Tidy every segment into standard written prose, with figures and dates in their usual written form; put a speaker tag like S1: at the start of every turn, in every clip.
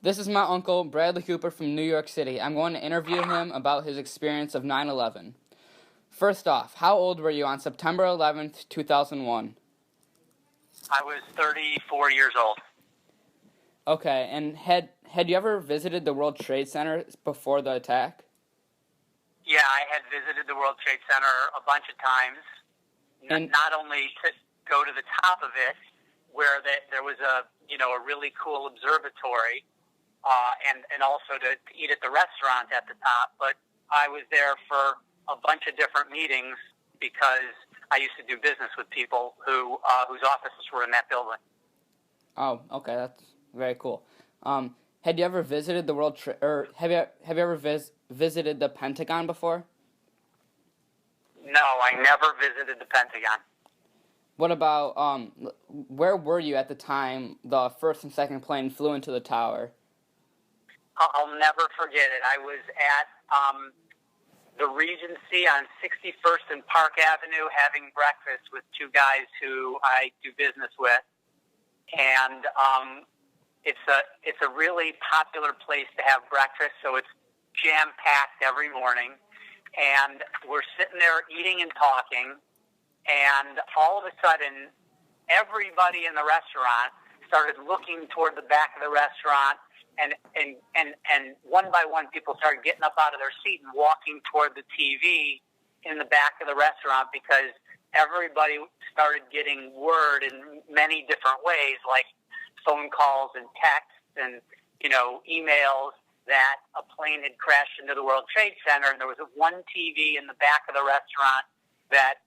S1: This is my uncle, Bradley Cooper from New York City. I'm going to interview him about his experience of 9/11. First off, how old were you on September 11th, 2001?
S2: I was 34 years old.
S1: Okay, and had you ever visited the World Trade Center before the attack?
S2: Yeah, I had visited the World Trade Center a bunch of times,
S1: And
S2: not only to go to the top of it, where there was a really cool observatory, and also to eat at the restaurant at the top, but I was there for a bunch of different meetings because I used to do business with people whose offices were in that building.
S1: oh, okay, that's very cool. Had you ever visited the have you ever visited the Pentagon before?
S2: No, I never visited the Pentagon.
S1: What about where were you at the time the first and second plane flew into the tower?
S2: I'll never forget it. I was at the Regency on 61st and Park Avenue having breakfast with two guys who I do business with, and it's a really popular place to have breakfast, so it's jam-packed every morning, and we're sitting there eating and talking, and all of a sudden, everybody in the restaurant started looking toward the back of the restaurant, and one by one, people started getting up out of their seat and walking toward the TV in the back of the restaurant because everybody started getting word in many different ways, like phone calls and texts and, emails that a plane had crashed into the World Trade Center, and there was one TV in the back of the restaurant that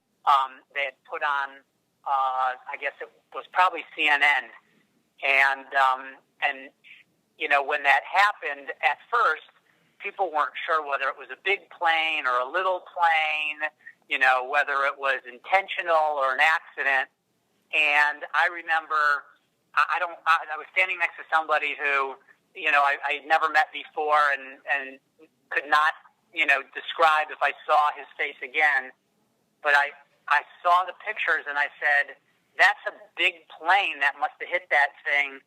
S2: they had put on, I guess it was probably CNN, and when that happened, at first, people weren't sure whether it was a big plane or a little plane, whether it was intentional or an accident. And I remember I was standing next to somebody who, I had never met before and could not, describe if I saw his face again. But I saw the pictures and I said, that's a big plane that must have hit that thing.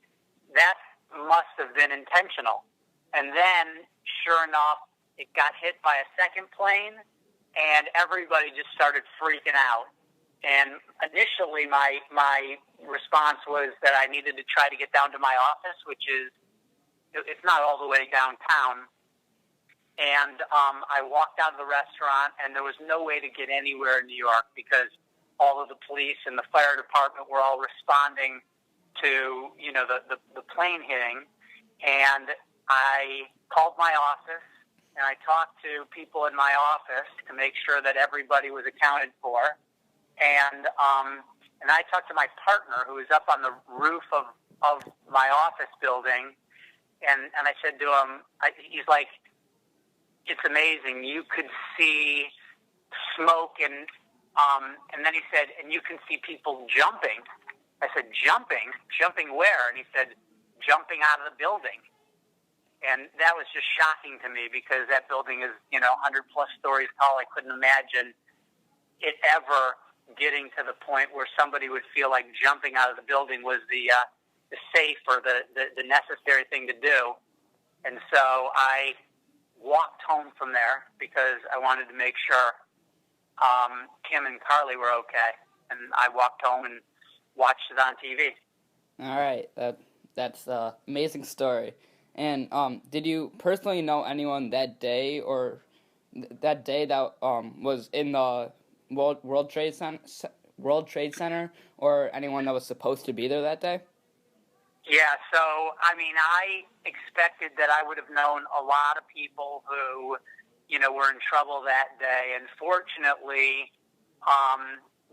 S2: That must have been intentional. And then, sure enough, it got hit by a second plane, and everybody just started freaking out. And initially, my response was that I needed to try to get down to my office, which it's not all the way downtown. And I walked out of the restaurant, and there was no way to get anywhere in New York because all of the police and the fire department were all responding to, the plane hitting. And I called my office, and I talked to people in my office to make sure that everybody was accounted for. And I talked to my partner, who was up on the roof of my office building, and I said to him, he's like, it's amazing. You could see smoke, and then he said, and you can see people jumping. I said, jumping? Jumping where? And he said, jumping out of the building. And that was just shocking to me because that building is, 100-plus stories tall. I couldn't imagine it ever getting to the point where somebody would feel like jumping out of the building was the safe or the necessary thing to do. And so I walked home from there because I wanted to make sure Kim and Carly were okay. And I walked home and watched it on TV.
S1: All right, that's an amazing story. And did you personally know anyone that day that was in the World Trade Center, or anyone that was supposed to be there that day?
S2: Yeah, so, I expected that I would have known a lot of people who, were in trouble that day. And fortunately,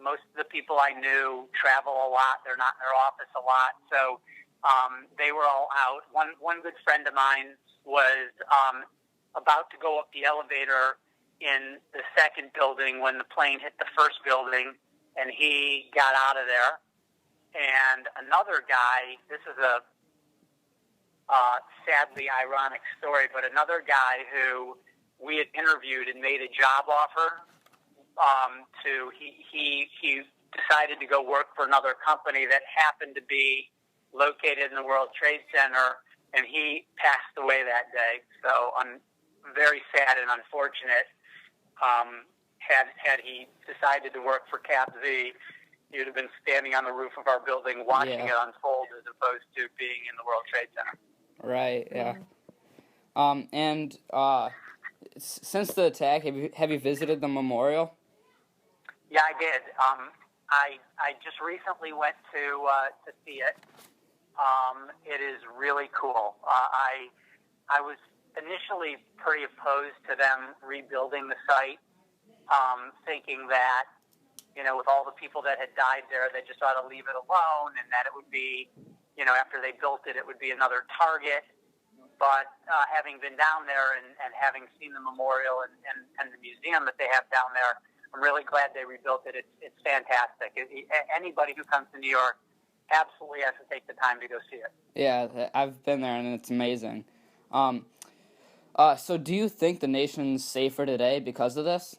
S2: most of the people I knew travel a lot. They're not in their office a lot. So they were all out. One good friend of mine was about to go up the elevator in the second building when the plane hit the first building, and he got out of there. And another guy, this is a sadly ironic story, but another guy who we had interviewed and made a job offer he decided to go work for another company that happened to be located in the World Trade Center and he passed away that day. So I'm very sad and unfortunate. Had he decided to work for Cap Z, he would have been standing on the roof of our building watching it unfold as opposed to being in the World Trade Center.
S1: Right, yeah. And since the attack, have you visited the memorial?
S2: Yeah, I did. I just recently went to see it. It is really cool. I was initially pretty opposed to them rebuilding the site, thinking that, with all the people that had died there, they just ought to leave it alone, and that it would be, after they built it, it would be another target. But having been down there and having seen the memorial and the museum that they have down there, I'm really glad they rebuilt it. It's fantastic. Anybody who comes to New York absolutely has to take the time to go see it. Yeah,
S1: I've been there, and it's amazing. So do you think the nation's safer today because of this?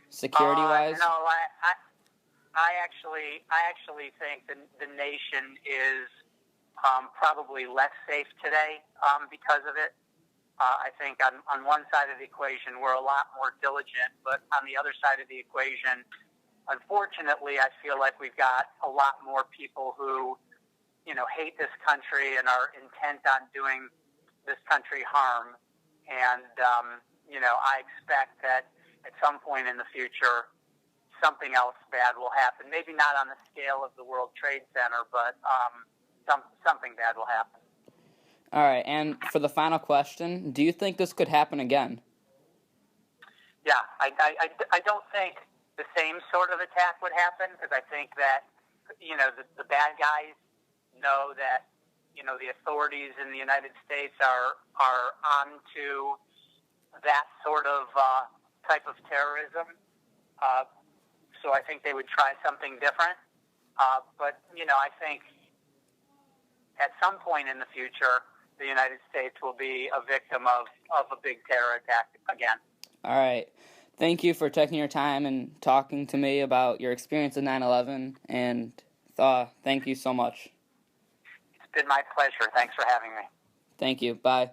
S1: Security-wise?
S2: No, I actually think the nation is probably less safe today because of it. I think on one side of the equation, we're a lot more diligent, but on the other side of the equation, unfortunately, I feel like we've got a lot more people who, hate this country and are intent on doing this country harm. And, I expect that at some point in the future, something else bad will happen. Maybe not on the scale of the World Trade Center, but something bad will happen.
S1: All right, and for the final question, do you think this could happen again?
S2: Yeah, I don't think the same sort of attack would happen, because I think that, the bad guys know that, the authorities in the United States are onto that sort of type of terrorism. So I think they would try something different. But, I think at some point in the future, the United States will be a victim of a big terror attack again.
S1: All right. Thank you for taking your time and talking to me about your experience at 9/11, and thank you so much.
S2: It's been my pleasure. Thanks for having me.
S1: Thank you. Bye.